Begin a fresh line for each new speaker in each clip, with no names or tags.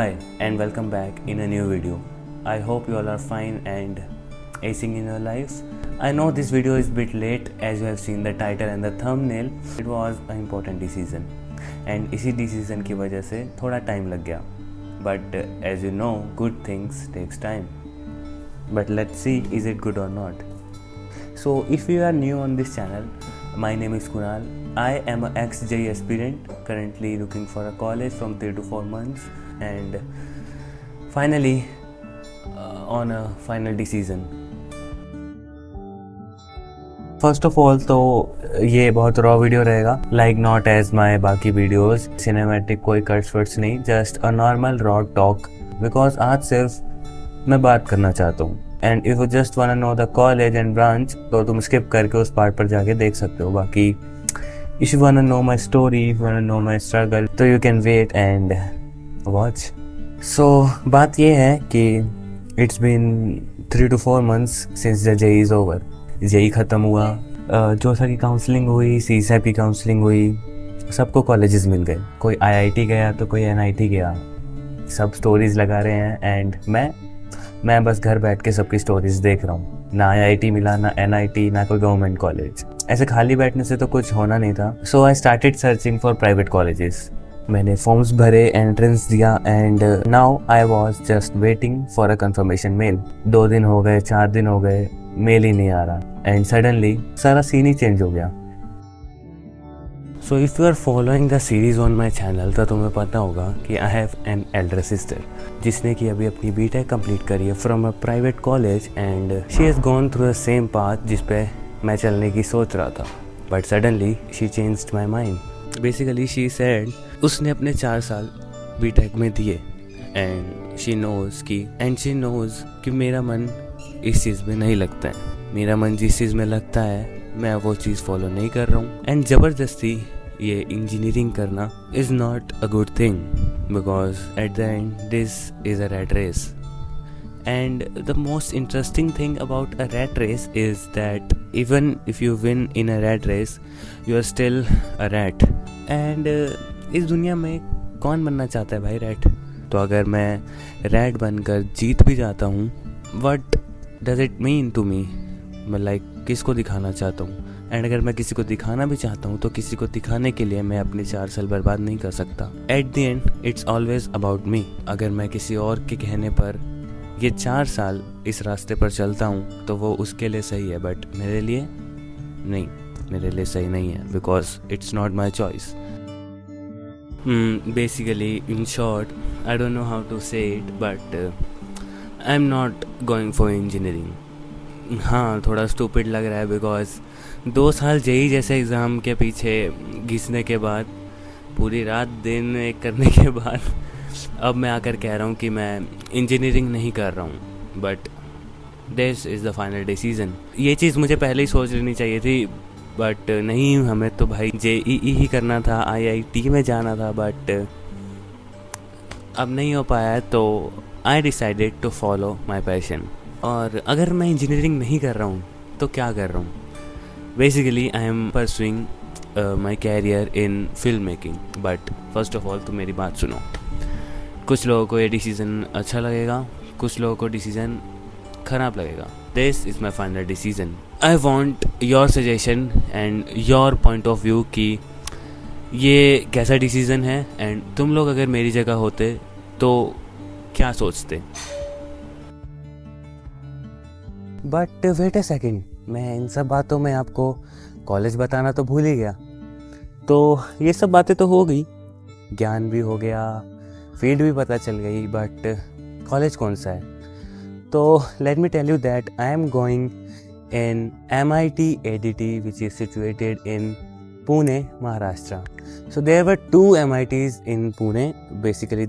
Hi and welcome back in a new video. I hope you all are fine and acing in your lives. I know this video is a bit late as you have seen the title and the thumbnail. It was an important decision and इसी decision की वजह से थोड़ा time लग गया. But as you know, good things takes time. But let's see is it good or not. So if you are new on this channel, my name is Kunal. I am an ex-JEE aspirant currently looking for a college from 3 to 4 months and finally on a final decision. First of all तो ये बहुत raw video रहेगा, like not as my बाकी videos, cinematic कोई cuts words नहीं, just a normal raw talk, because आज सिर्फ मैं बात करना चाहता हूँ. And if you just want to know the college and branch तो तुम स्किप करके उस पार्ट पर जाके देख सकते हो. बाकी if you want to know my story, if you want to know my struggle, तो you can wait and watch. So बात ये है कि it's been 3 to 4 months since the JEE is over. JEE ख़त्म हुआ, जोसा की काउंसलिंग हुई, CSAT की काउंसलिंग हुई, सबको कॉलेजेस मिल गए. कोई IIT गया तो कोई NIT गया, सब स्टोरीज़ लगा रहे हैं एंड मैं बस घर बैठ के सबकी स्टोरीज़ देख रहा हूँ. ना IIT मिला, ना NIT, ना कोई गवर्नमेंट कॉलेज. ऐसे खाली बैठने से तो कुछ होना नहीं था. So I started searching for private colleges. मैंने फॉर्म्स भरे, एंट्रेंस दिया and now I was just waiting for a confirmation mail. 2 दिन हो गए, 4 दिन हो गए, मेल ही नहीं आ रहा एंड सडनली सारा सीन ही चेंज हो गया. So if you are following the series on my channel तो तुम्हें पता होगा कि I have an elder sister जिसने कि अभी अपनी BTech कंप्लीट करी है from a private college and she has gone through the same path जिस पे मैं चलने की सोच रहा था. But suddenly she changed my mind. Basically she said उसने अपने 4 साल BTech में दिए एंड शी नोज़ कि मेरा मन इस चीज़ में नहीं लगता है. मेरा मन जिस चीज़ में लगता है मैं वो चीज़ फॉलो नहीं कर रहा हूँ. एंड ज़बरदस्ती ये इंजीनियरिंग करना is not a good thing because at the end this is a rat race. And the most interesting thing about a rat race is that even if you win in a rat race, you are still a rat. And इस दुनिया में कौन बनना चाहता है भाई rat? तो अगर मैं रैट बनकर जीत भी जाता हूँ, what does it mean to me? मैं किसको दिखाना चाहता हूँ? एंड अगर मैं किसी को दिखाना भी चाहता हूँ तो किसी को दिखाने के लिए मैं अपने 4 साल बर्बाद नहीं कर सकता. Eight the and it's always about me. अगर मैं किसी और के कहने पर ये 4 साल इस रास्ते पर चलता हूँ तो वो उसके लिए सही है, बट मेरे लिए नहीं, मेरे लिए सही नहीं है because it's not my choice. Basically in short I don't know how to say it but I am not going for engineering. हाँ, थोड़ा स्टूपिड लग रहा है बिकॉज 2 साल JEE जैसे एग्ज़ाम के पीछे घिसने के बाद, पूरी रात दिन एक करने के बाद अब मैं आकर कह रहा हूँ कि मैं इंजीनियरिंग नहीं कर रहा हूँ. But this is the final decision. ये चीज़ मुझे पहले ही सोच लेनी चाहिए थी, बट नहीं, हमें तो भाई JEE ही करना था, IIT में जाना था, बट अब नहीं हो पाया है तो I decided to follow my passion. और अगर मैं इंजीनियरिंग नहीं कर रहा हूँ तो क्या कर रहा हूँ? Basically I am pursuing my career in film making. But first of all तो मेरी बात सुनो. कुछ लोगों को ये डिसीज़न अच्छा लगेगा, कुछ लोगों को डिसीज़न ख़राब लगेगा. This is my final decision. I want your suggestion and your point of view कि ये कैसा डिसीज़न है एंड तुम लोग अगर मेरी जगह होते तो क्या सोचते. बट वेट अ सेकेंड, मैं इन सब बातों में आपको कॉलेज बताना तो भूल ही गया. तो ये सब बातें तो हो गई, ज्ञान भी हो गया, फील्ड भी पता चल गई, बट कॉलेज कौन सा है? तो let me tell you that I am going in MIT ADT which is situated in Pune, Maharashtra. So there were 2 MITs in Pune. Basically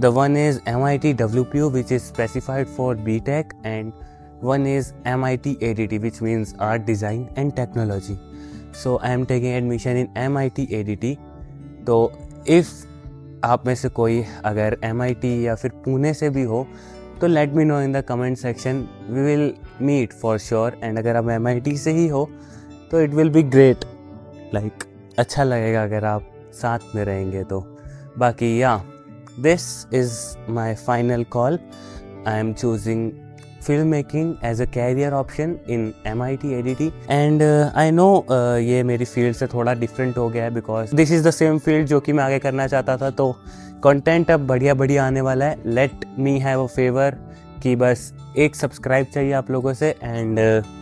the one is MIT WPU which is specified for BTech and one is MIT ADT which means Art Design and Technology. So I am taking admission in MIT ADT. तो if आप में से कोई अगर MIT या फिर पुणे से भी हो तो let me know in the comment section. We will meet for sure. And अगर आप MIT से ही हो तो इट विल बी ग्रेट. अच्छा लगेगा अगर आप साथ में रहेंगे तो. बाकी या this is my final call. I am choosing filmmaking as a career option in MIT ADT and I know ये मेरी फील्ड से थोड़ा डिफरेंट हो गया है because this is the same field जो कि मैं आगे करना चाहता था, तो कंटेंट अब बढ़िया आने वाला है. Let me have a favour कि बस एक सब्सक्राइब चाहिए आप लोगों से एंड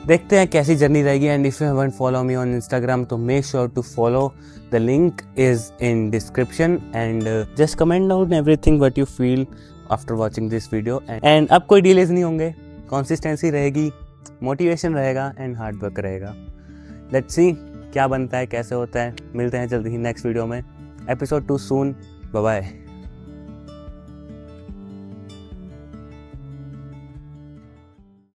देखते हैं कैसी जर्नी रहेगी. And if you haven't follow me on Instagram तो make sure to follow, the link is in description and just comment down everything what you feel after watching this video. And अब कोई delays नहीं होंगे, consistency रहेगी, motivation रहेगा and hard work रहेगा. Let's see क्या बनता है, कैसे होता है. मिलते हैं जल्दी ही नेक्स्ट वीडियो में. Episode 2 soon. Bye bye.